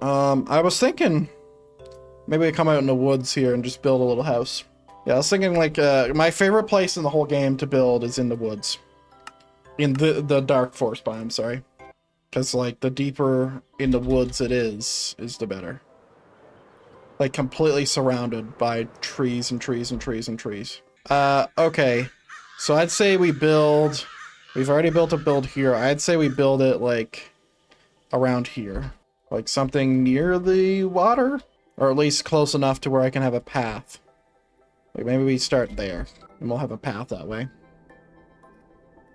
I was thinking maybe I come out in the woods here and just build a little house. Yeah, I was thinking like my favorite place in the whole game to build is in the woods. In the dark forest biome, sorry. Because like the deeper in the woods it is the better. Like completely surrounded by trees and trees and trees and trees. Okay. So I'd say we build, we've already built a build here. I'd say we build it like around here. Like something near the water? Or at least close enough to where I can have a path. Like maybe we start there and we'll have a path that way.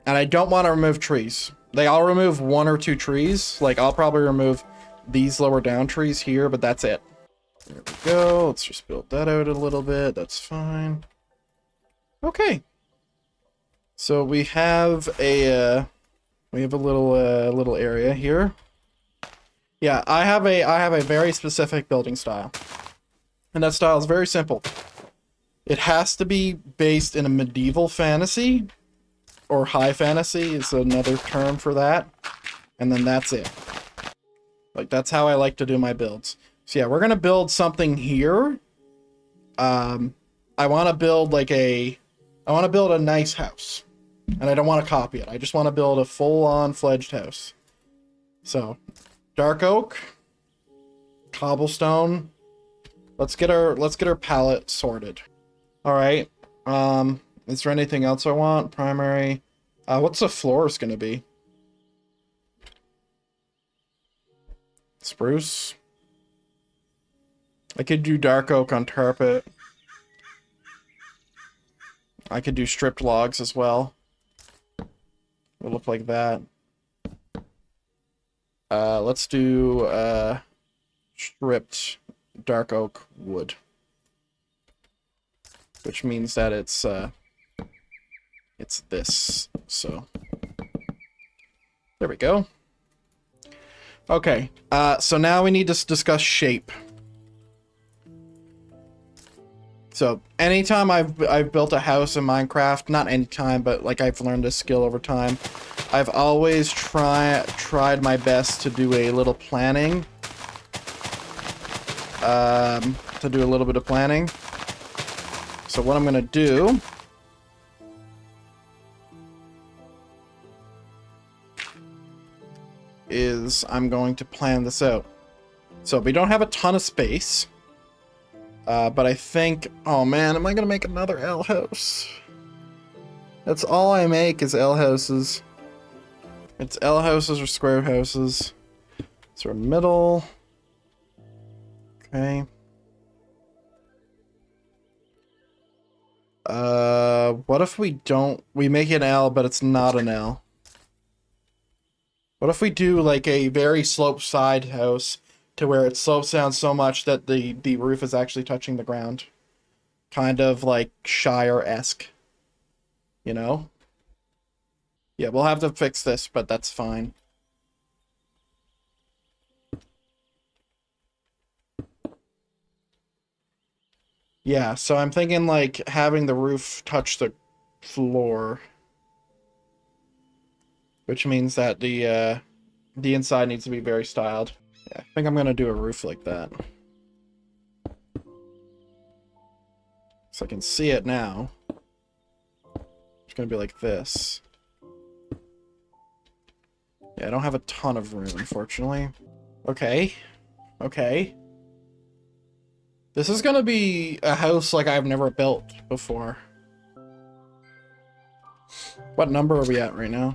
And I don't want to remove trees. Like I'll remove 1 or 2 trees. Like I'll probably remove these lower down trees here, but that's it. There we go. Let's just build that out a little bit. That's fine. Okay. So we have a little area here. Yeah, I have a very specific building style. And that style is very simple. It has to be based in a medieval fantasy, or high fantasy is another term for that. And then that's it. Like that's how I like to do my builds. So yeah, we're gonna build something here. I want to build like I want to build a nice house, and I don't want to copy it. I just want to build a full-on fledged house. So, dark oak, cobblestone. Let's get our palette sorted. All right. Is there anything else I want? Primary. What's the floors gonna be? Spruce. I could do dark oak on carpet. I could do stripped logs as well. It'll look like that. Let's do stripped dark oak wood. Which means that it's this. So there we go. Okay. So now we need to discuss shape. So anytime I've built a house in Minecraft, not anytime, but like I've learned this skill over time, I've always tried my best to do a little planning. To do a little bit of planning. So what I'm gonna do is I'm going to plan this out. So we don't have a ton of space. But I think, oh man, am I gonna make another L house? That's all I make is L houses. It's L houses or square houses. So middle. Okay. What if we make it an L, but it's not an L? What if we do like a very sloped side house to where it slopes down so much that the roof is actually touching the ground? Kind of like Shire-esque. You know? Yeah, we'll have to fix this, but that's fine. Yeah, so I'm thinking like having the roof touch the floor. Which means that the inside needs to be very styled. Yeah, I think I'm gonna do a roof like that. So I can see it now. It's gonna be like this. Yeah, I don't have a ton of room, unfortunately. Okay. Okay. This is gonna be a house like I've never built before. What number are we at right now?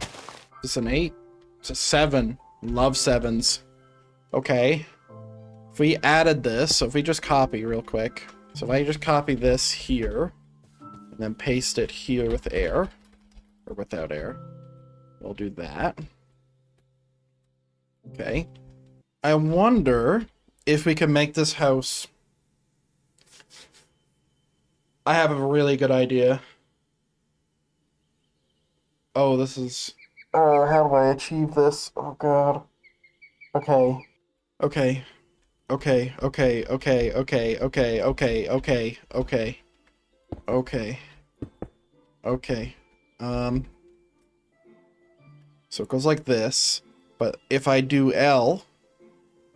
Is this an 8? It's a 7. Love 7s. Okay. If we added this, so if we just copy real quick. So if I just copy this here, and then paste it here with air, or without air, we'll do that. Okay. I wonder if we can make this house... I have a really good idea. Oh, this is... how do I achieve this? Oh, God. Okay. Okay. Okay, okay, okay, okay, okay, okay, okay, okay. Okay. Okay. So it goes like this, but if I do L,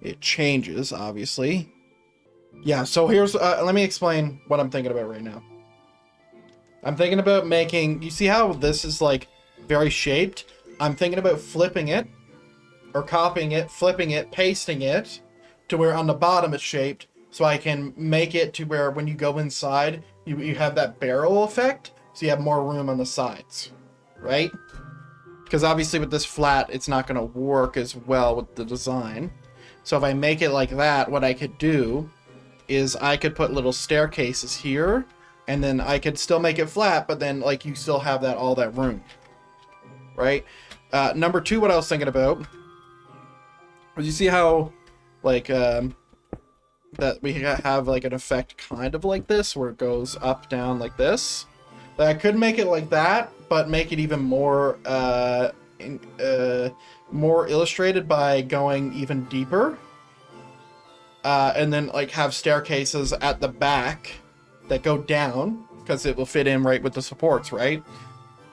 it changes, obviously. Yeah, so here's, let me explain what I'm thinking about right now. I'm thinking about making, you see how this is like very shaped? I'm thinking about flipping it, or copying it, flipping it, pasting it, to where on the bottom it's shaped, so I can make it to where when you go inside, you have that barrel effect, so you have more room on the sides, right? Because obviously with this flat, it's not going to work as well with the design. So if I make it like that, what I could do is I could put little staircases here, and then I could still make it flat, but then like you still have that all that room, right? Number two, what I was thinking about was, you see how like that we have like an effect kind of like this where it goes up down like this. That I could make it like that, but make it even more more illustrated by going even deeper, and then like have staircases at the back that go down, because it will fit in right with the supports, right?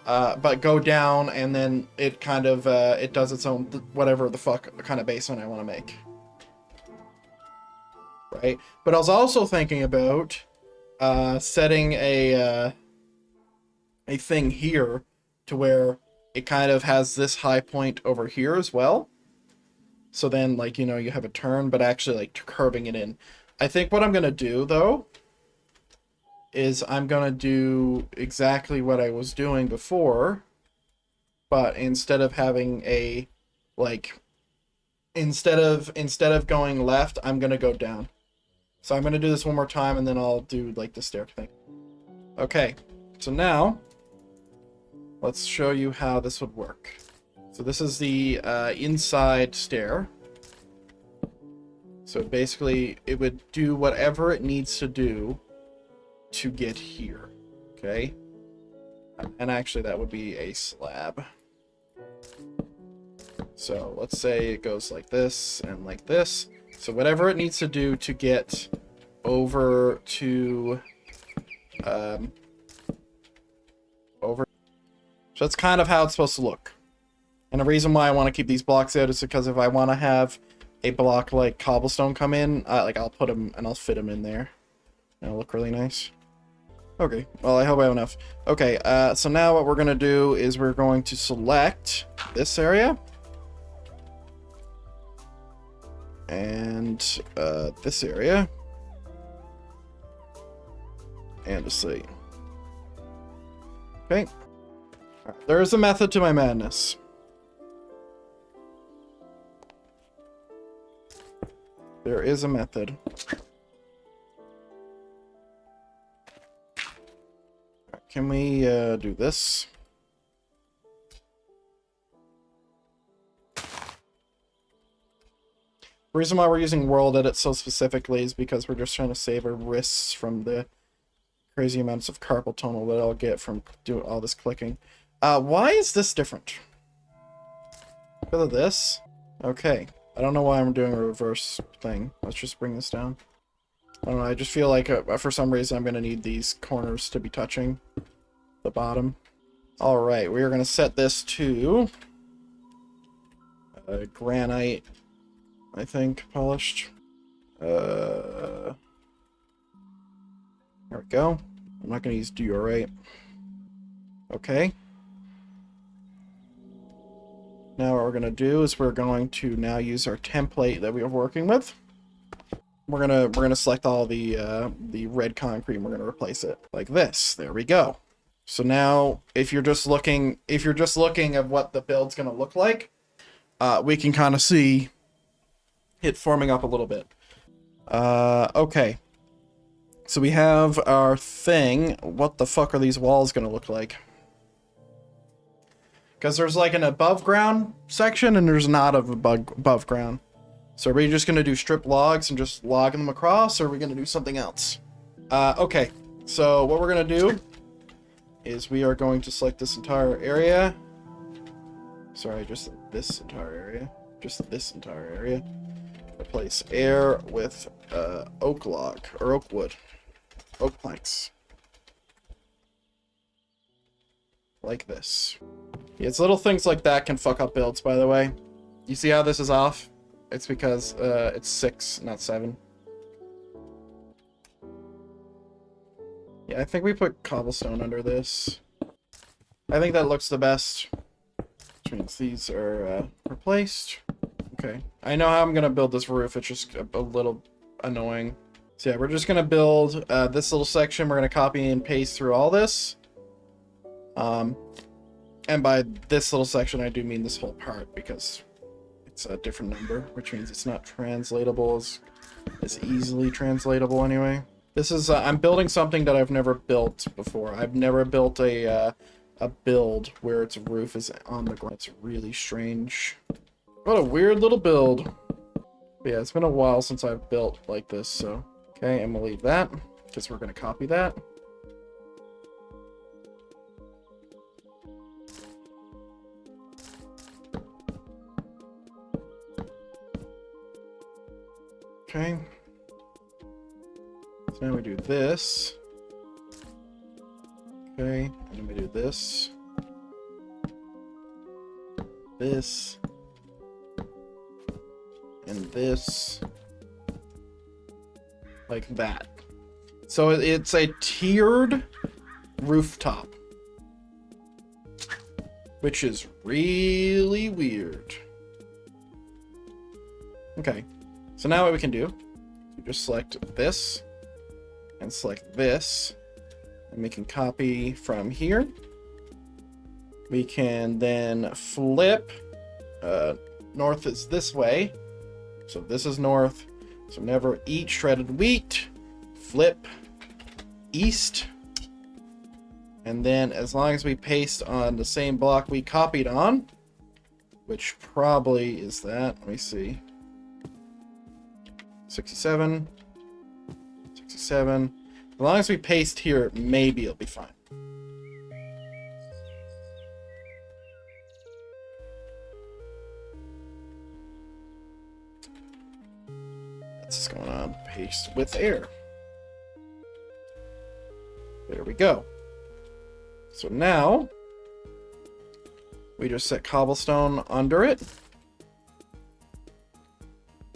But go down, and then it kind of it does its own whatever the fuck kind of basement I want to make, right? But I was also thinking about setting a thing here to where it kind of has this high point over here as well. So then, like, you know, you have a turn, but actually like curving it in. I think what I'm gonna do though is I'm gonna do exactly what I was doing before, but instead of having a like instead of going left, I'm gonna go down. So I'm gonna do this one more time, and then I'll do like the stair thing. Okay, so now let's show you how this would work. So this is the inside stair. So basically, it would do whatever it needs to do to get here. Okay? And actually, that would be a slab. So let's say it goes like this and like this. So whatever it needs to do to get over to over. So that's kind of how it's supposed to look. And the reason why I want to keep these blocks out is because if I want to have a block like cobblestone come in, like I'll put them and I'll fit them in there. And it'll look really nice. Okay, well I hope I have enough. Okay, so now what we're going to do is we're going to select this area. And this area. And a slate. Okay. Right, there is a method to my madness. There is a method. Right, can we do this? The reason why we're using world edit so specifically is because we're just trying to save our wrists from the crazy amounts of carpal tunnel that I'll get from doing all this clicking. Why is this different? Because of this? Okay. I don't know why I'm doing a reverse thing. Let's just bring this down. I don't know, I just feel like for some reason I'm going to need these corners to be touching the bottom. Alright, we are going to set this to granite, I think, polished. There we go. I'm not going to use diorite. Okay. Now what we're going to do is we're going to now use our template that we are working with. We're gonna select all the red concrete, and we're gonna replace it like this. There we go. So now if you're just looking at what the build's gonna look like, we can kind of see it forming up a little bit. Okay. So we have our thing. What the fuck are these walls gonna look like? Because there's like an above ground section and there's not of above ground. So are we just going to do strip logs and just log them across, or are we going to do something else? Okay, so what we're going to do is we are going to select this entire area. Sorry, just this entire area. Just this entire area. Replace air with oak log, or oak wood. Oak planks. Like this. Yeah, it's little things like that can fuck up builds, by the way. You see how this is off? It's because it's 6, not 7. Yeah, I think we put cobblestone under this. I think that looks the best. Which means these are replaced. Okay. I know how I'm going to build this roof. It's just a little annoying. So yeah, we're just going to build this little section. We're going to copy and paste through all this. And by this little section, I do mean this whole part because it's a different number, which means it's not translatable as easily translatable anyway. This is, I'm building something that I've never built before. I've never built a build where its roof is on the ground. It's really strange. What a weird little build. But yeah, it's been a while since I've built like this, so. Okay, and we'll leave that, because we're going to copy that. Okay. So now we do this. Okay, and then we do this. This. And this. Like that. So it's a tiered rooftop. Which is really weird. Okay. So now what we can do, we just select this and select this, and we can copy from here. We can then flip, north is this way, so this is north, so never eat shredded wheat, flip east, and then as long as we paste on the same block we copied on, which probably is that, let me see. 67, 67. As long as we paste here, maybe it'll be fine. That's what's going on. Paste with air. There we go. So now we just set cobblestone under it.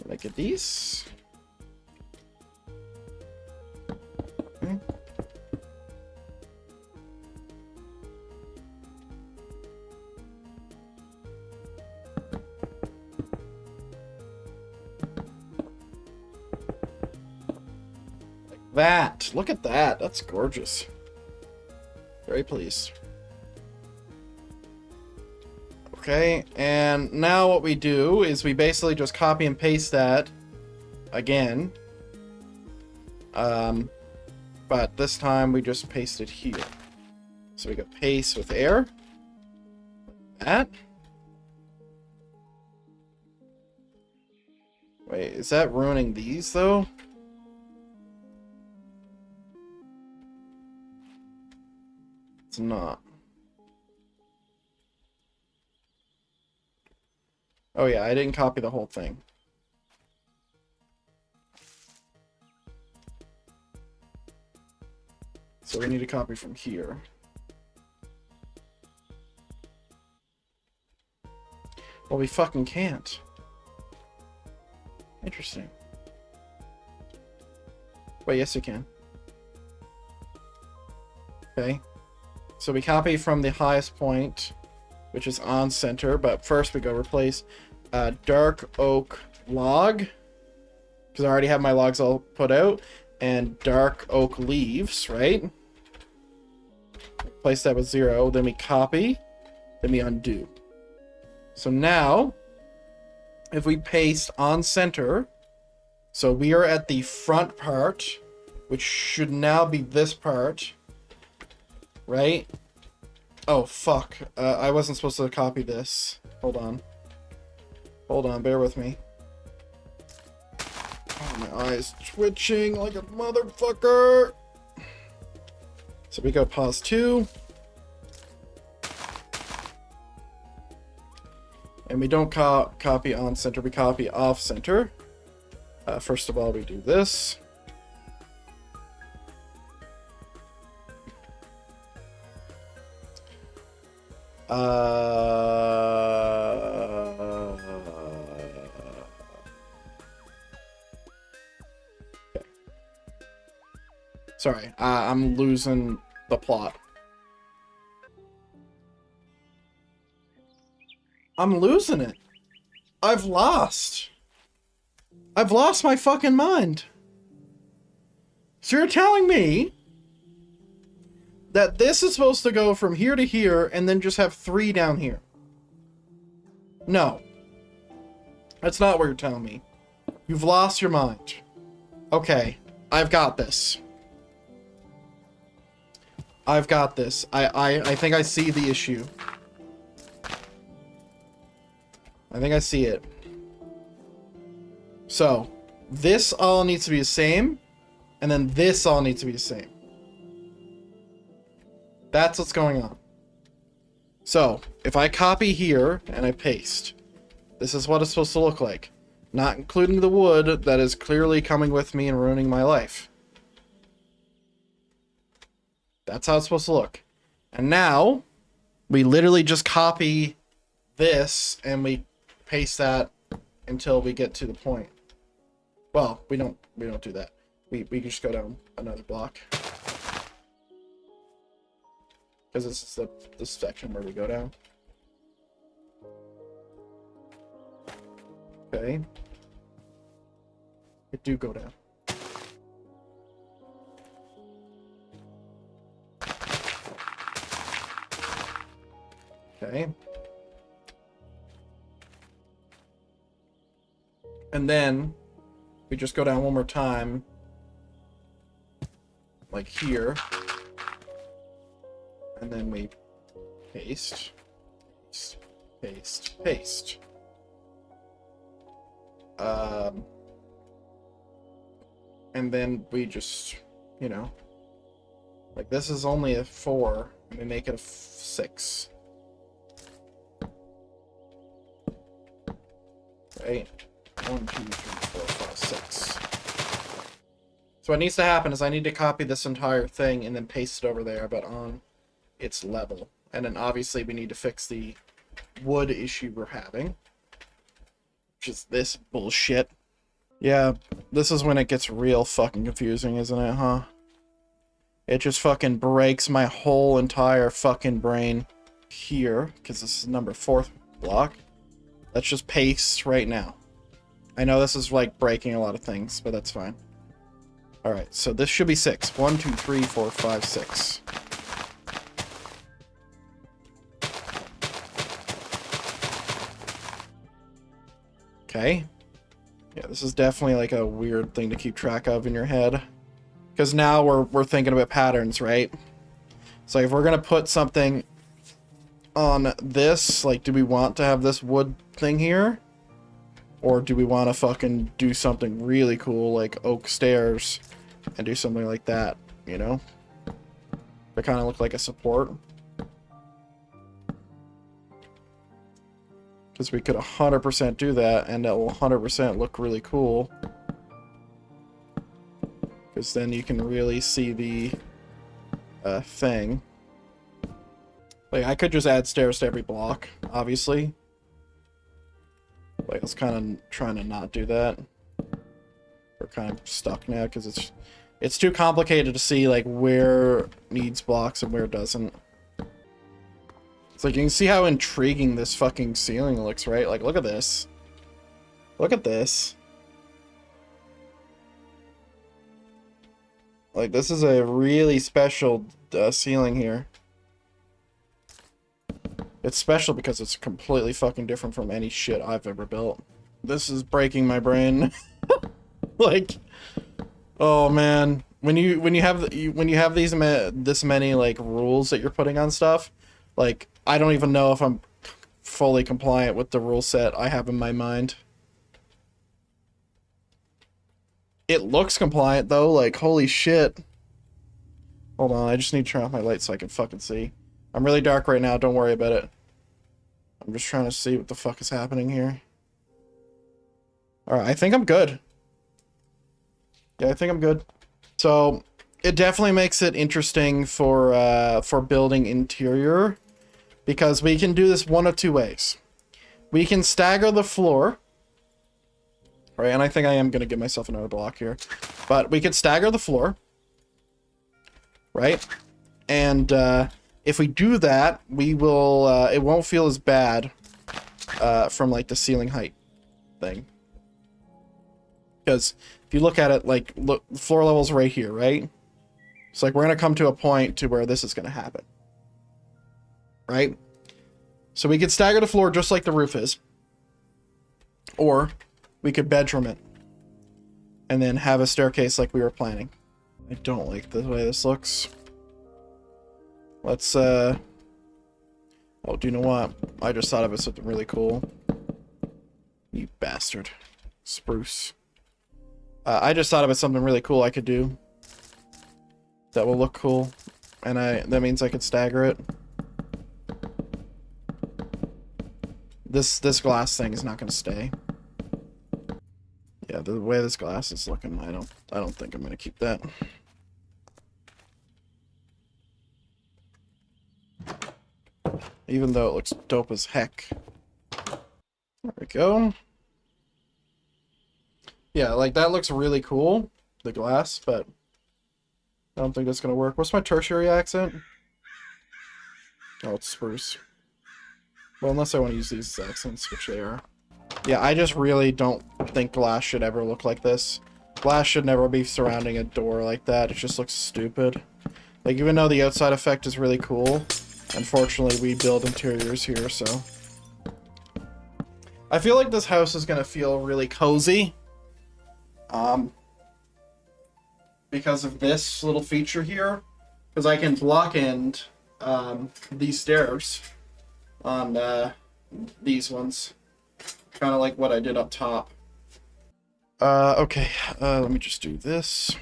Make it these. Okay. Like that. Look at that. That's gorgeous. Very pleased. Okay, and now what we do is we basically just copy and paste that again. But this time we just paste it here. So we go paste with air. That. Wait, is that ruining these though? It's not. Oh yeah, I didn't copy the whole thing. So we need to copy from here. Well, we fucking can't. Interesting. Wait, yes, you can. Okay. So we copy from the highest point, which is on center, but first we go replace dark oak log, because I already have my logs all put out, and dark oak leaves, right? Replace that with 0, then we copy, then we undo. So now, if we paste on center, so we are at the front part, which should now be this part, right? Oh, fuck. I wasn't supposed to copy this. Hold on. Hold on, bear with me. Oh, my eye's twitching like a motherfucker. So we go pause 2. And we don't copy on center, we copy off center. First of all, we do this. Sorry, I'm losing the plot. I'm losing it. I've lost my fucking mind. So you're telling me that this is supposed to go from here to here and then just have 3 down here? No. That's not what you're telling me. You've lost your mind. Okay, I've got this. I've got this. I think I see the issue. I think I see it. So, this all needs to be the same, and then this all needs to be the same. That's what's going on. So, if I copy here and I paste, this is what it's supposed to look like. Not including the wood that is clearly coming with me and ruining my life. That's how it's supposed to look. And now, we literally just copy this and we paste that until we get to the point. Well, we don't do that. We can just go down another block. Because this is the section where we go down. Okay. We do go down. Okay. And then we just go down one more time, like here, and then we paste, paste, paste. And then we just, you know, like this is only a 4, and we make it a 6. Right? 1, 2, 3, 4, 5, 6. So what needs to happen is I need to copy this entire thing and then paste it over there, but on its level. And then obviously we need to fix the wood issue we're having, which is this bullshit. Yeah, this is when it gets real fucking confusing, isn't it, huh? It just fucking breaks my whole entire fucking brain here, because this is number 4th block. Let's just paste right now. I know this is like breaking a lot of things, but that's fine. Alright, so this should be 6. 1, 2, 3, 4, 5, 6. Okay. Yeah, this is definitely like a weird thing to keep track of in your head. Because now we're thinking about patterns, right? So if we're gonna put something on this, like, do we want to have this wood thing here? Or do we want to fucking do something really cool, like oak stairs, and do something like that, you know? They kind of look like a support. Because we could 100% do that, and that will 100% look really cool. Because then you can really see the thing. Like, I could just add stairs to every block, obviously. Like, I was kind of trying to not do that. We're kind of stuck now, because it's too complicated to see, like, where needs blocks and where doesn't. It's like, you can see how intriguing this fucking ceiling looks, right? Like, look at this. Look at this. Like, this is a really special ceiling here. It's special because it's completely fucking different from any shit I've ever built. This is breaking my brain. Like, oh man, when you have these this many like rules that you're putting on stuff, like, I don't even know if I'm fully compliant with the rule set I have in my mind. It looks compliant though, like, holy shit. Hold on, I just need to turn off my light so I can fucking see. I'm really dark right now, don't worry about it. I'm just trying to see what the fuck is happening here. Alright, I think I'm good. Yeah, I think I'm good. So, it definitely makes it interesting for building interior, because we can do this one of 2 ways. We can stagger the floor. Right, and I think I am going to give myself another block here. But we could stagger the floor. right? And if we do that, we will, it won't feel as bad from like the ceiling height thing. Because if you look at it, like, look, floor level's right here, right? It's like we're going to come to a point to where this is going to happen. Right? So we could stagger the floor just like the roof is. Or we could bedroom it. And then have a staircase like we were planning. I don't like the way this looks. Let's, oh, do you know what? I just thought of something really cool. You bastard. Spruce. I just thought of something really cool I could do. That will look cool. And that means I could stagger it. This glass thing is not going to stay. Yeah, the way this glass is looking, I don't think I'm going to keep that. Even though it looks dope as heck. There we go. Yeah, like that looks really cool, the glass, but I don't think that's going to work. What's my tertiary accent? Oh, it's spruce. Well, unless I want to use these accents, which they are. Yeah, I just really don't think glass should ever look like this. Glass should never be surrounding a door like that. It just looks stupid. Like, even though the outside effect is really cool, unfortunately we build interiors here, so. I feel like this house is going to feel really cozy. Because of this little feature here. Because I can block end these stairs on these ones. Kind of like what I did up top. Okay, let me just do this.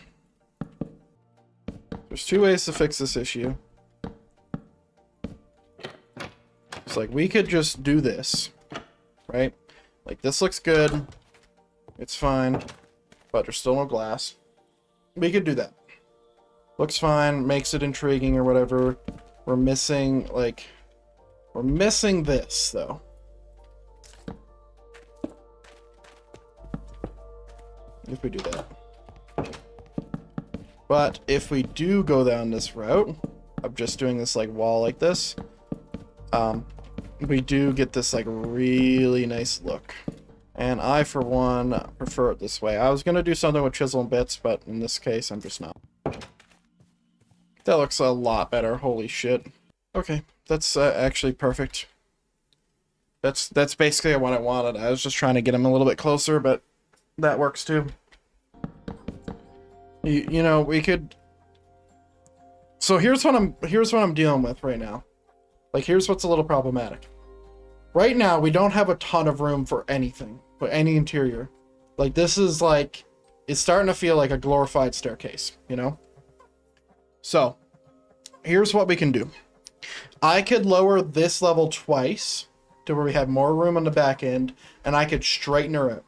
There's two ways to fix this issue. It's like, we could just do this, right? Like, this looks good. It's fine. But there's still no glass. We could do that. Looks fine, makes it intriguing or whatever. We're missing, like... We're missing this, though. If we do that. But if we do go down this route of just doing this like wall like this, we do get this like really nice look. And I, for one, prefer it this way. I was going to do something with chisel and bits, but in this case, I'm just not. That looks a lot better. Holy shit. Okay, that's actually perfect. That's basically what I wanted. I was just trying to get him a little bit closer, but that works too. You know, we could. So here's what I'm dealing with right now. Like, here's what's a little problematic. Right now, we don't have a ton of room for anything, for any interior. Like, this is like, it's starting to feel like a glorified staircase, you know? So, here's what we can do. I could lower this level twice to where we have more room on the back end, and I could straighten her out.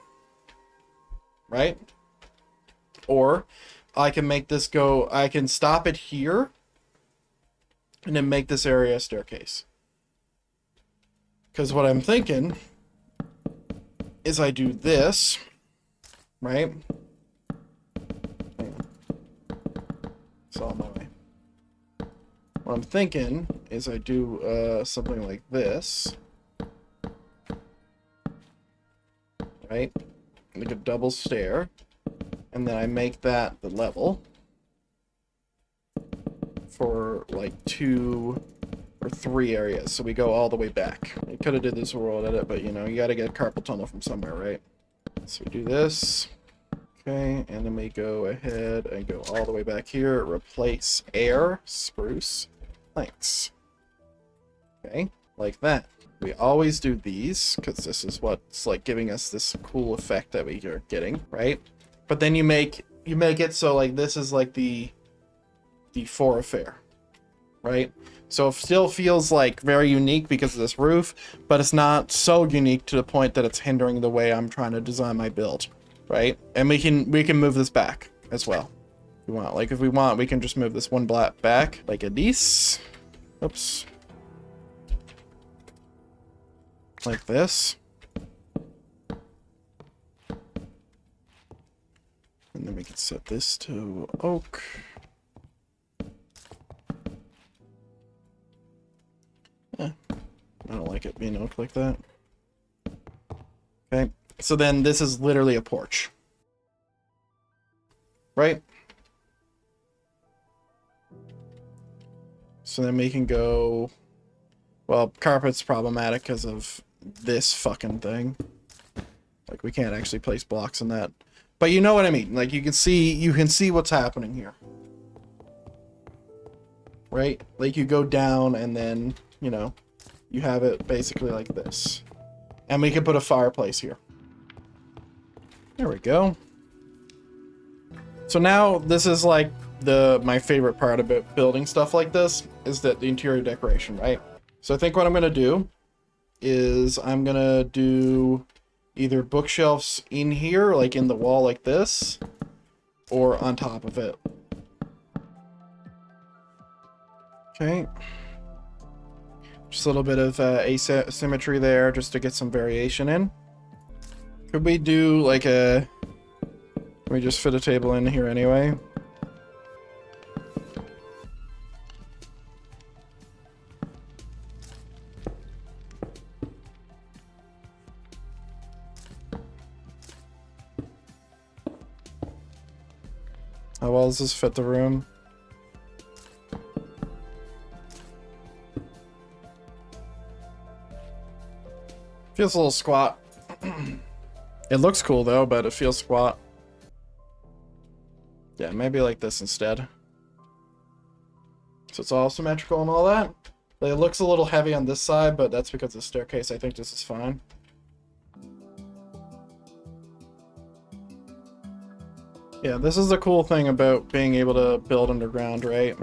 Right? Or I can make this go, I can stop it here and then make this area a staircase. Because what I'm thinking is I do this, right? It's all my way. What I'm thinking is I do something like this. Right? Like a double stair. And then I make that the level for like 2 or 3 areas. So we go all the way back. I could have did this world edit, but you know, you got to get a carpal tunnel from somewhere, right? So we do this. Okay, and then we go ahead and go all the way back here. Replace air, spruce, planks. Okay, like that. We always do these because this is what's like giving us this cool effect that we are getting, right? But then you make it so like this is like the thoroughfare, right? So it still feels like very unique because of this roof, but it's not so unique to the point that it's hindering the way I'm trying to design my build, right? And we can move this back as well. If we want, like if we want, we can just move this one block back like a this. Oops. Like this. And then we can set this to oak. make it, look like that. Okay, so then this is literally a porch. Right? So then we can go... Well, carpet's problematic because of this fucking thing. Like, we can't actually place blocks in that. But you know what I mean. Like, you can see what's happening here. Right? Like, you go down and then, you know, you have it basically like this. And we can put a fireplace here. There we go. So now, this is like my favorite part about building stuff like this, is that the interior decoration, right? So I think what I'm going to do is I'm going to do either bookshelves in here, like in the wall like this, or on top of it. Okay. Just a little bit of asymmetry there, just to get some variation in. Could we do like a... Can we just fit a table in here anyway? How well does this fit the room? Feels a little squat. It looks cool though, but it feels squat. Yeah, maybe like this instead. So it's all symmetrical and all that. It looks a little heavy on this side, but that's because of the staircase. I think this is fine. Yeah, this is the cool thing about being able to build underground, right?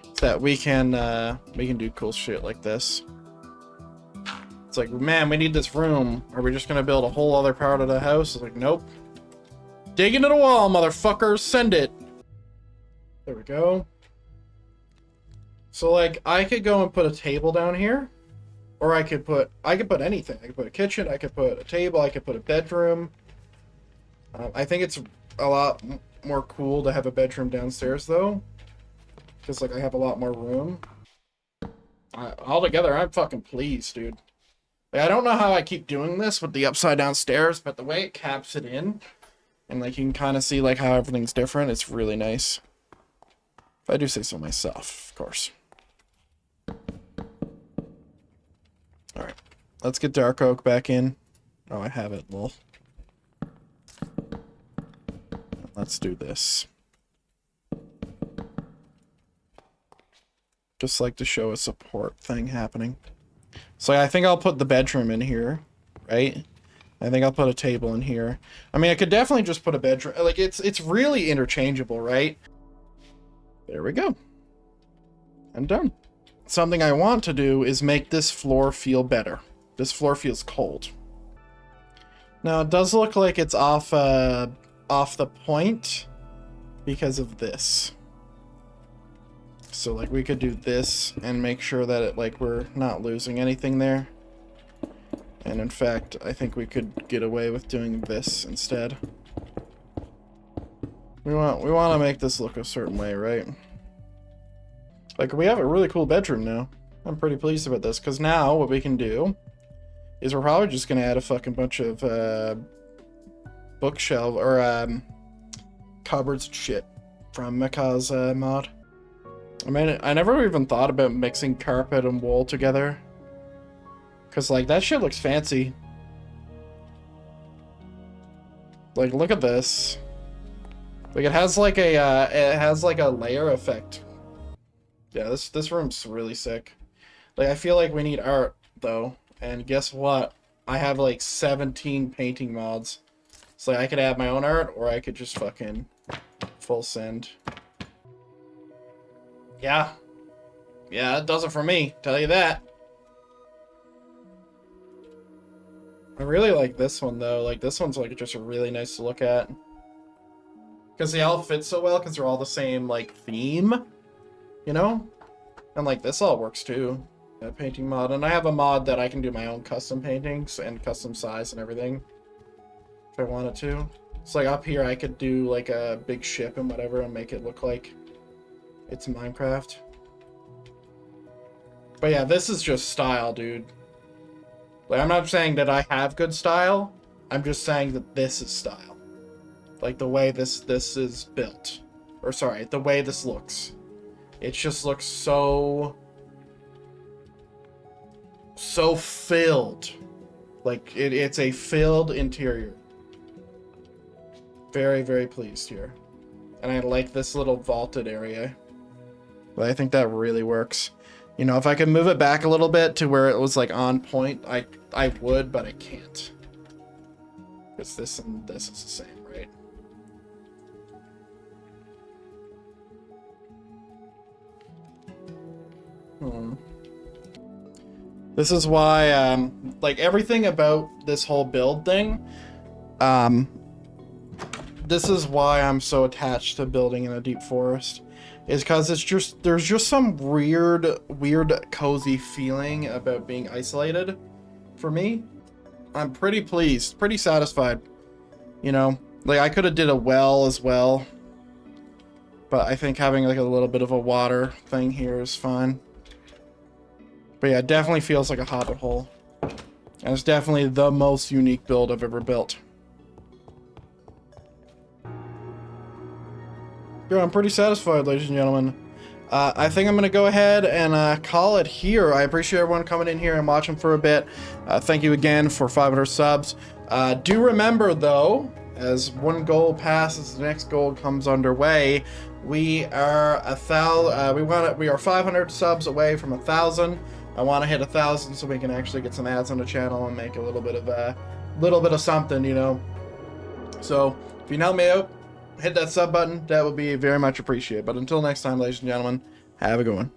It's that we can do cool shit like this. It's like, man, we need this room. Are we just gonna build a whole other part of the house? It's like, nope. Dig into the wall, motherfuckers. Send it. There we go. So, like, I could go and put a table down here. Or I could put anything. I could put a kitchen, I could put a table, I could put a bedroom. I think it's a lot more cool to have a bedroom downstairs, though. Because, like, I have a lot more room. Altogether, I'm fucking pleased, dude. Like, I don't know how I keep doing this with the upside down stairs, but the way it caps it in, and like you can kind of see like how everything's different, it's really nice. If I do say so myself, of course. Alright, let's get dark oak back in. Oh, I have it, lol. Let's do this. Just like to show a support thing happening. So I think I'll put the bedroom in here, right? I think I'll put a table in here. I mean, I could definitely just put a bedroom. Like, it's really interchangeable, right? There we go. I'm done. Something I want to do is make this floor feel better. This floor feels cold. Now, it does look like it's off the point because of this. So, like, we could do this and make sure that it, like, we're not losing anything there. And in fact, I think we could get away with doing this instead. We want to make this look a certain way, right? Like, we have a really cool bedroom now. I'm pretty pleased about this, because now what we can do is we're probably just going to add a fucking bunch of bookshelf or cupboards and shit from Meka's mod. I mean, I never even thought about mixing carpet and wool together. Because, like, that shit looks fancy. Like, look at this. Like, it has like a layer effect. Yeah, this room's really sick. Like, I feel like we need art, though. And guess what? I have, like, 17 painting mods. So, like, I could add my own art, or I could just fucking full send. Yeah. Yeah, that does it for me. Tell you that. I really like this one, though. Like, this one's, like, just really nice to look at. Because they all fit so well, because they're all the same, like, theme. You know? And, like, this all works, too. A painting mod. And I have a mod that I can do my own custom paintings and custom size and everything. If I wanted to. So, like, up here, I could do, like, a big ship and whatever and make it look like it's Minecraft. But yeah, this is just style, dude. Like, I'm not saying that I have good style. I'm just saying that this is style. Like, the way this is built. Or, sorry, the way this looks. It just looks so filled. Like, it's a filled interior. Very, very pleased here. And I like this little vaulted area. But I think that really works. You know, if I could move it back a little bit to where it was like on point, I would, but I can't. Because this and this is the same, right? This is why, like, everything about this whole build thing, this is why I'm so attached to building in a deep forest, is because there's just some weird, cozy feeling about being isolated for me. I'm pretty pleased, pretty satisfied, you know? Like, I could have did a well as well, but I think having, like, a little bit of a water thing here is fine. But yeah, it definitely feels like a hobbit hole. And it's definitely the most unique build I've ever built. Yeah, I'm pretty satisfied, ladies and gentlemen. I think I'm going to go ahead and call it here. I appreciate everyone coming in here and watching for a bit. Thank you again for 500 subs. Do remember, though, as one goal passes, the next goal comes underway. We are 500 subs away from 1,000. I want to hit 1,000 so we can actually get some ads on the channel and make a little bit of something, you know. So if you can help me out, hit that sub button. That would be very much appreciated. But until next time, ladies and gentlemen, have a good one.